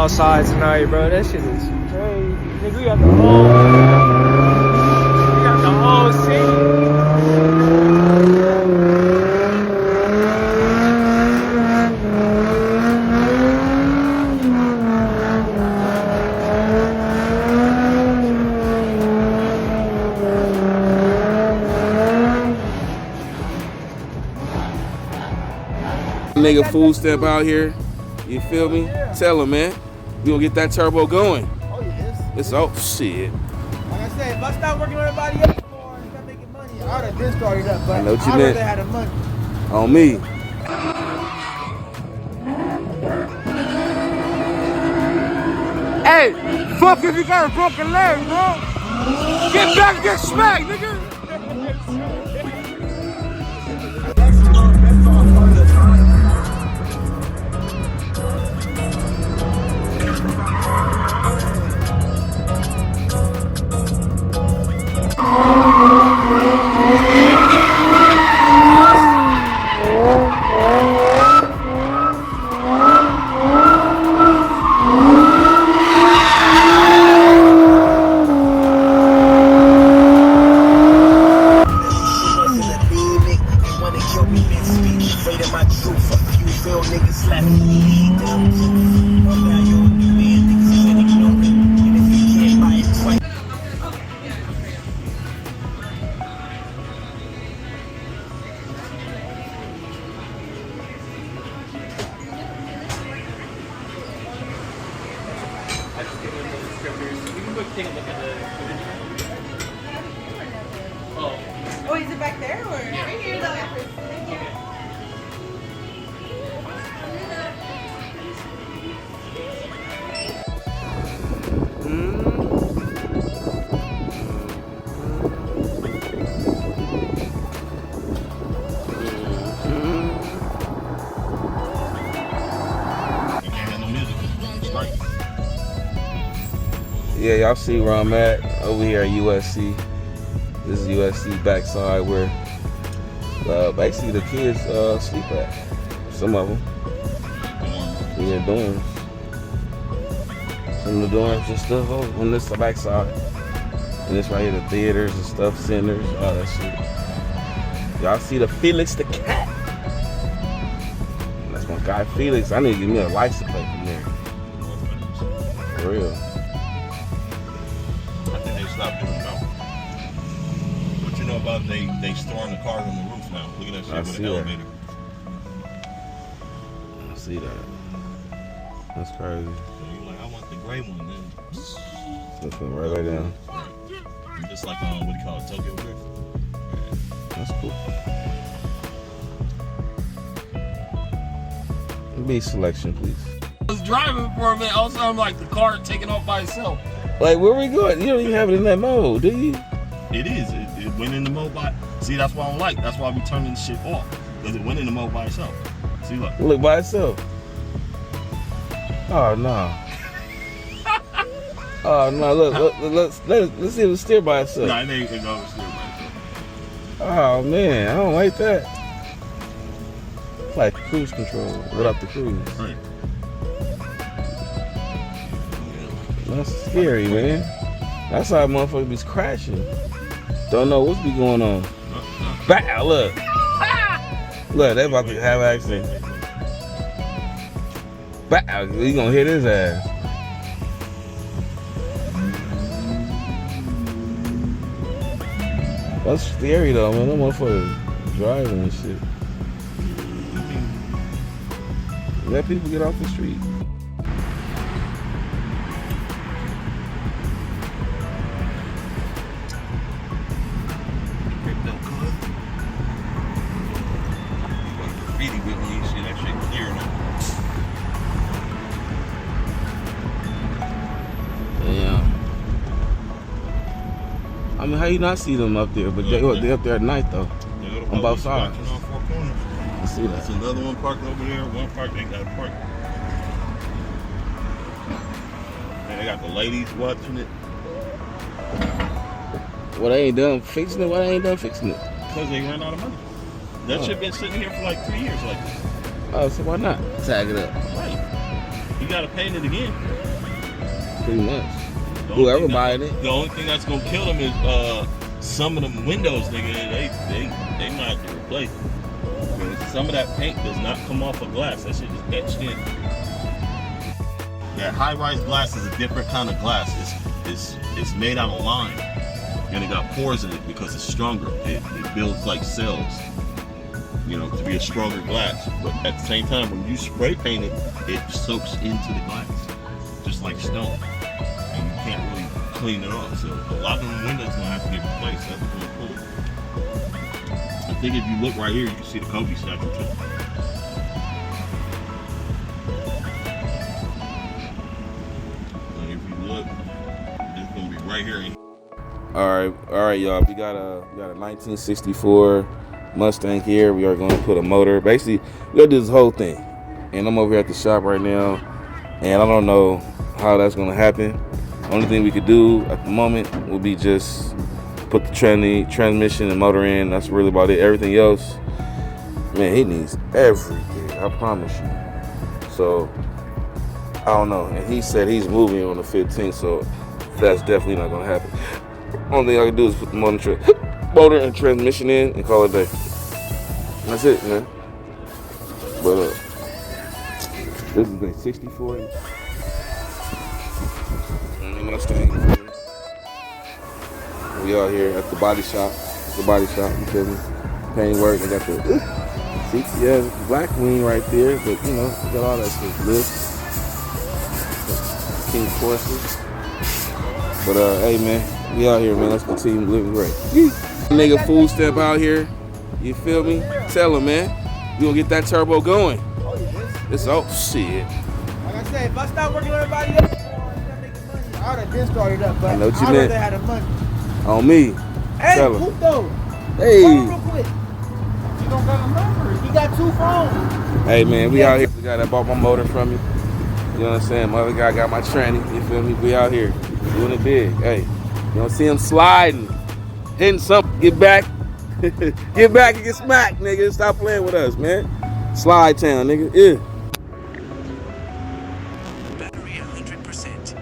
outside tonight, bro. That shit is crazy. Nigga, we got the whole city. Nigga food stamp out here, you feel me? Tell him, man. We gonna get that turbo going. Oh, yes. It's oh shit. Like I said, if I stop working with everybody else more and start making money, I would have been started up. But I know what you I'd meant. rather have the money. On me. Hey, fuck if you got a broken leg, bro. Get back, get smacked, nigga. Oh, is it back there or? Yeah, right here though. Thank you. Yeah, y'all see where I'm at over here at USC. This is USC backside where basically the kids sleep at. Some of them. Yeah, dorms. Some of the dorms and stuff on this backside. And this right here, the theaters and stuff, centers, all that shit. Y'all see the Felix the cat? That's my guy Felix. I need to give me a license plate from there. For real. Stop doing that. What you know about they storing the cars on the roof now? Look at that shit with an elevator. I see that. That's crazy. So you're like, I want the gray one, then. Looking right down. Right. Just like what do you call it, Takeover? That's cool. Be selection, please. I was driving for a minute, all of a sudden I'm like the car taking off by itself. Like, where we going? You don't even have it in that mode, do you? It is. It went in the mode by. See, that's why I don't like. That's why we turning the shit off. Because it went in the mode by itself. See, look. Look by itself. Oh no. Oh no! Look, let's see if it's steer by itself. Nah, it ain't go steer by itself. Oh man, I don't like that. It's like cruise control without the cruise. Right. That's scary, man. That's how motherfuckers be crashing. Don't know what's be going on. Bow, look. Look, they about to have an accident. Bow, you gonna hit his ass. That's scary though, man. That motherfucker driving and shit. Let people get off the street. Graffiti with me, see that shit clear now. Yeah. I mean, how you not see them up there? But they up there at night though. On both sides. On 4 corners. I see that. That's another one parked over there. One park they got parked. And they got the ladies watching it. Well, they ain't done fixing it. Why they ain't done fixing it? Because they ran out of money. That shit been sitting here for like 3 years like this. Oh, so why not tag it up? Right. You gotta paint it again. pretty much. Whoever buying it. The only thing that's gonna kill them is some of them windows, nigga. They might have to replace. Because some of that paint does not come off of glass. That shit is etched in. That high-rise glass is a different kind of glass. It's made out of lime, and it got pores in it because it's stronger. It builds like cells, you know, to be a stronger glass. But at the same time, when you spray paint it, it soaks into the glass, just like stone, and you can't really clean it off. So a lot of them windows gonna have to get replaced. That's really cool. I think if you look right here, you can see the Kobe statue too. And if you look, it's gonna be right here. All right, y'all. We got a 1964 Mustang here. We are going to put a motor. Basically, we're gonna do this whole thing. And I'm over here at the shop right now, and I don't know how that's gonna happen. Only thing we could do at the moment will be just put the transmission and motor in. That's really about it. Everything else, man, he needs everything. I promise you. So I don't know. And he said he's moving on the 15th, so that's definitely not gonna happen. Only thing I can do is put the motor and transmission in and call it a day. That's it, man. But this is a 64 Mustang. We out here at the body shop. You feel me? Paint work. They got the black wing right there, but you know, got all that shit. Lifts, King Forces. But hey man, we out here, man. Let's continue living great. Nigga, food stamp out here. You feel me? Tell him, man. We gonna get that turbo going. It's shit. Like I said, if I stop working on everybody else, I would have been started up, but I know what you I'd meant. rather have the money. On me. Hey, Tell him. Puto. Hey. Call him real quick. You don't got a number. He got 2 phones. Hey man, we out here. The guy that bought my motor from me. You know what I'm saying? My other guy got my tranny. You feel me? We out here doing it big. Hey, you don't see him sliding, hitting something. Get back. Get back and get smacked, nigga. Stop playing with us, man. Slide town, nigga. Yeah. Battery 100%.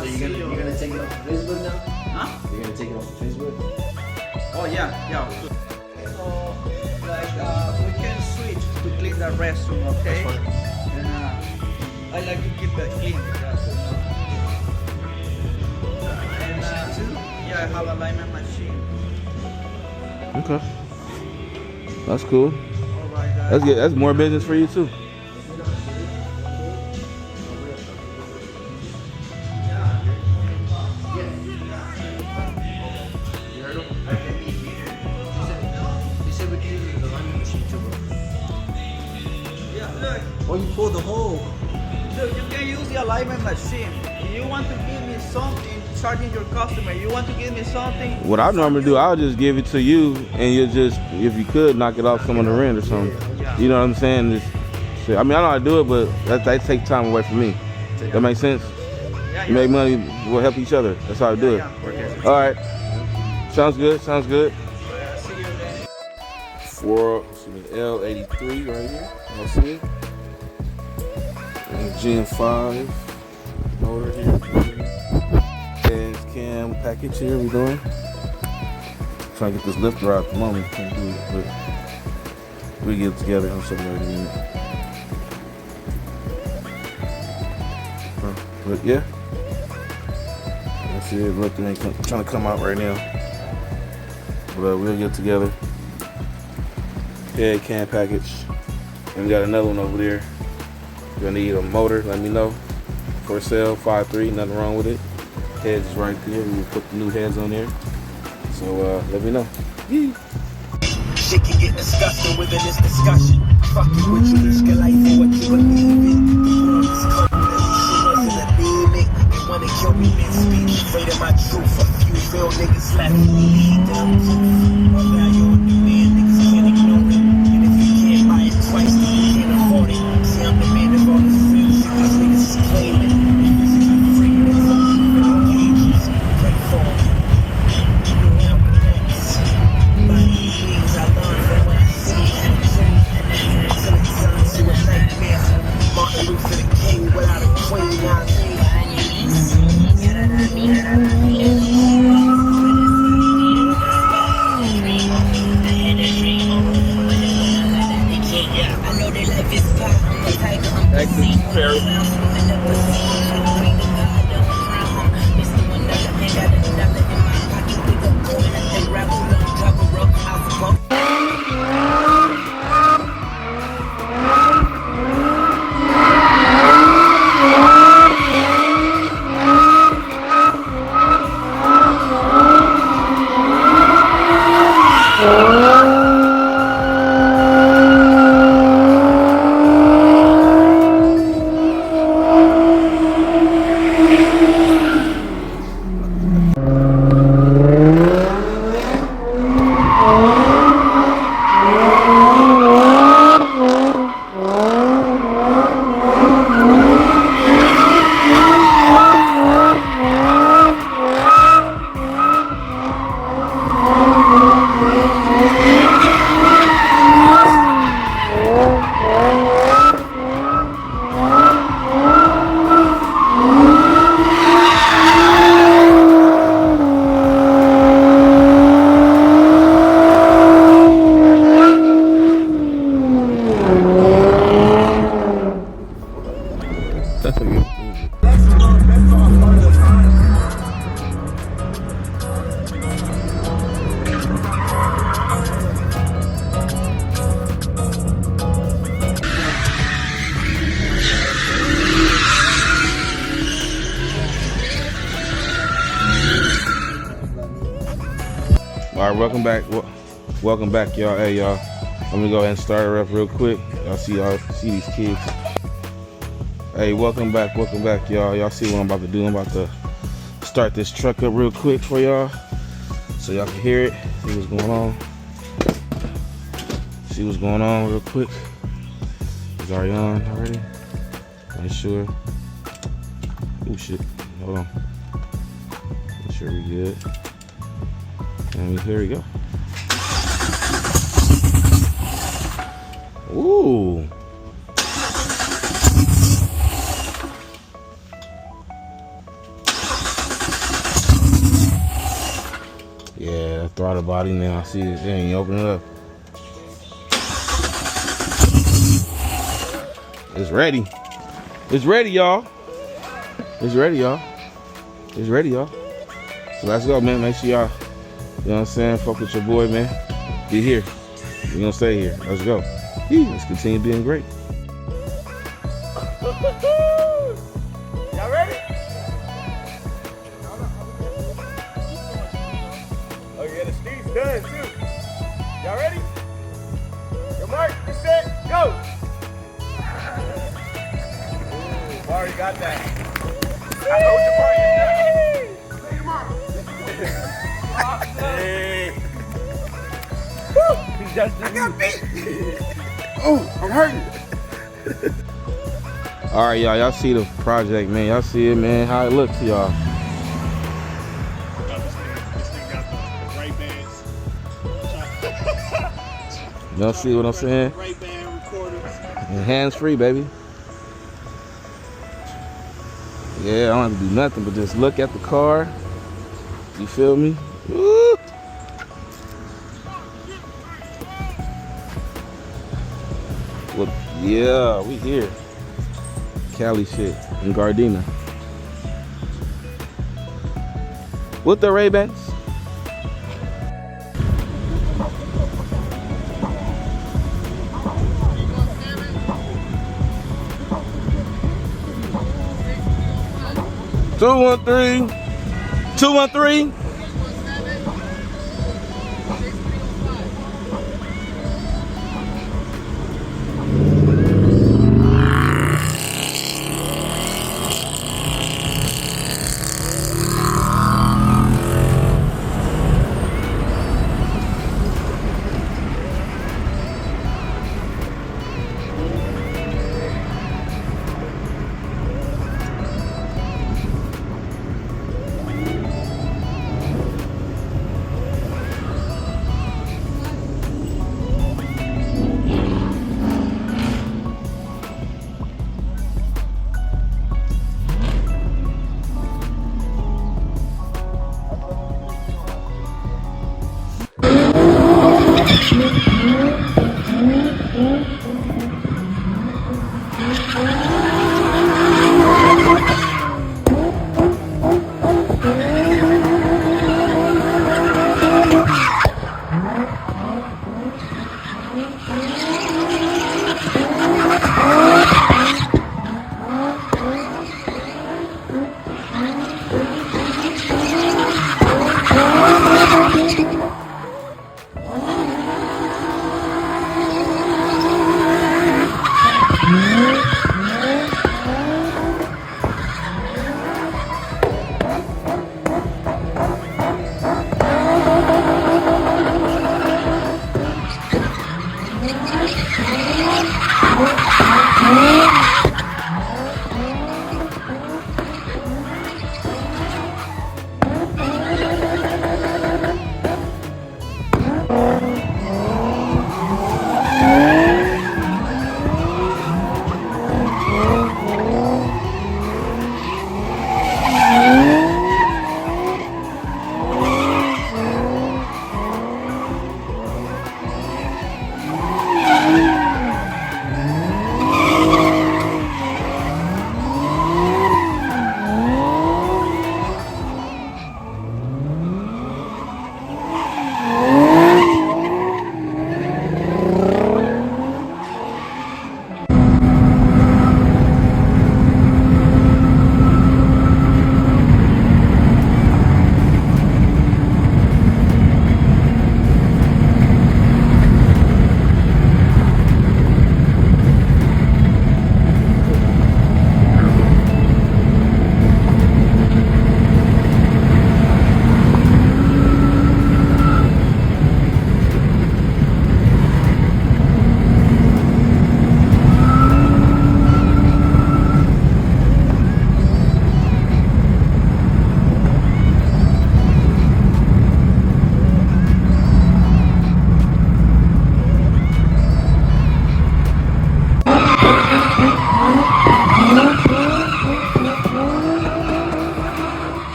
So you're gonna take it off Facebook now? Huh? You're gonna take it off Facebook? Oh yeah. So like we can switch to clean the restroom, okay? And I like to keep it clean. And I have a alignment machine. Okay. That's cool. Alright, guys. That's good. That's more business for you too. Oh, you pull the hole. Look, you can use the alignment machine. If you want to give me something, charging your customer, you want to give me something. What I normally do, I'll just give it to you, and you just, if you could, knock it off some of the rent or something. You know what I'm saying? Just, shit. I mean, I know how to do it, but that takes time away from me. That makes sense? You make money, we'll help each other. That's how I do it. All right. Sounds good. See you then. L83 right here. You see it? And Gen 5 motor here. And cam package here we doing. Trying to get this lifter out at the moment. Can't do it, but we get it together. I'll show you in a minute. But yeah. That's it. Lifter ain't trying to come out right now. But we'll get together. Head cam package. And we got another one over there. If you need a motor, let me know. For sale, 5.3, nothing wrong with it. Heads is right there. We will put the new heads on there. So let me know. Yee. Shit can get disgusting within this discussion. Fucking with you, escalate for what you believe in. The world is cold, at least you wasn't anemic. They wanna kill me, then speak afraid of my truth. A few real niggas left me, dumb proof. My value on the man, niggas can't ignore it. And if you can't buy it twice, then you can't afford it. See, I'm the man of all this real shit, these niggas is claiming. Free me from the cages, pray for me. Now next. By these means, I learned from what I see. And the truth, until it turns to a nightmare. Martin Luther the King without a queen, you know what I All right, welcome back. Welcome back, y'all. Hey, y'all. Let me go ahead and start her up real quick. Y'all see these kids. Hey, welcome back, y'all. Y'all see what I'm about to do? I'm about to start this truck up real quick for y'all, so y'all can hear it. See what's going on. See what's going on real quick. Is already on already? Make sure. Oh shit. Hold on. Make sure we good. And here we go. Ooh. Yeah, throttle body now. I see it. Dang, you open it up. It's ready. It's ready, y'all. It's ready, y'all. It's ready, y'all. So let's go, man. Make sure y'all, you know what I'm saying, fuck with your boy, man. Be here. We're gonna stay here. Let's go. Let's continue being great. Y'all ready? Oh yeah, the street's done too. Y'all ready? Your mark, get set, go! Ooh, already got that. I know what your mark is. Hey. Woo! I got beat. Oh, I'm hurting. All right, y'all see the project, man. Y'all see it, man. How it looks to y'all. This thing got the Ray-Bans. Y'all see what I'm saying? Ray-Ban recorders. And hands-free, baby. Yeah, I don't have to do nothing but just look at the car. You feel me? Woo! Well, yeah, we here. Cali shit in Gardena. With the Ray-Bans. 213. 213.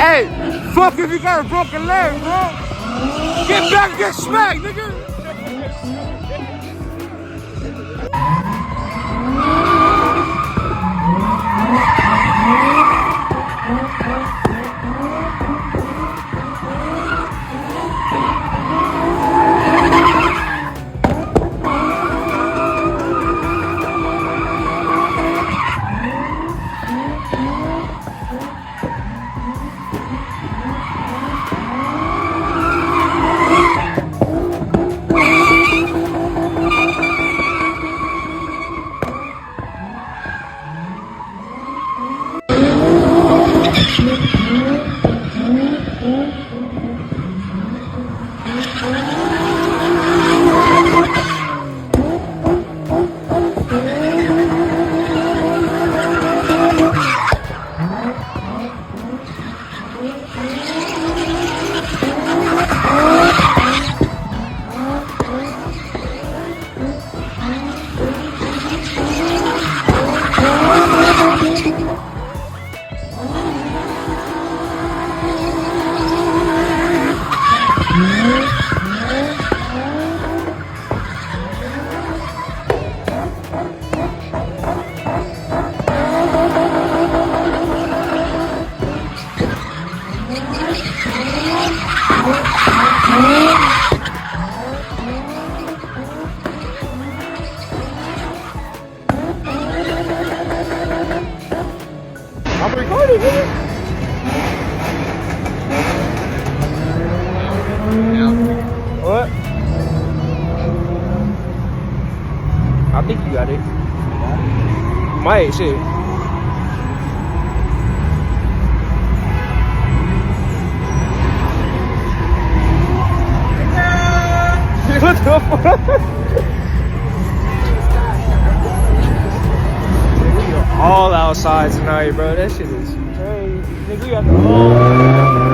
Hey, fuck if you got a broken leg, bro. Get back, get smacked, nigga. think you got it. You might, shit. What the fuck? We are all outside tonight, bro. That shit is crazy. Nigga, we got the whole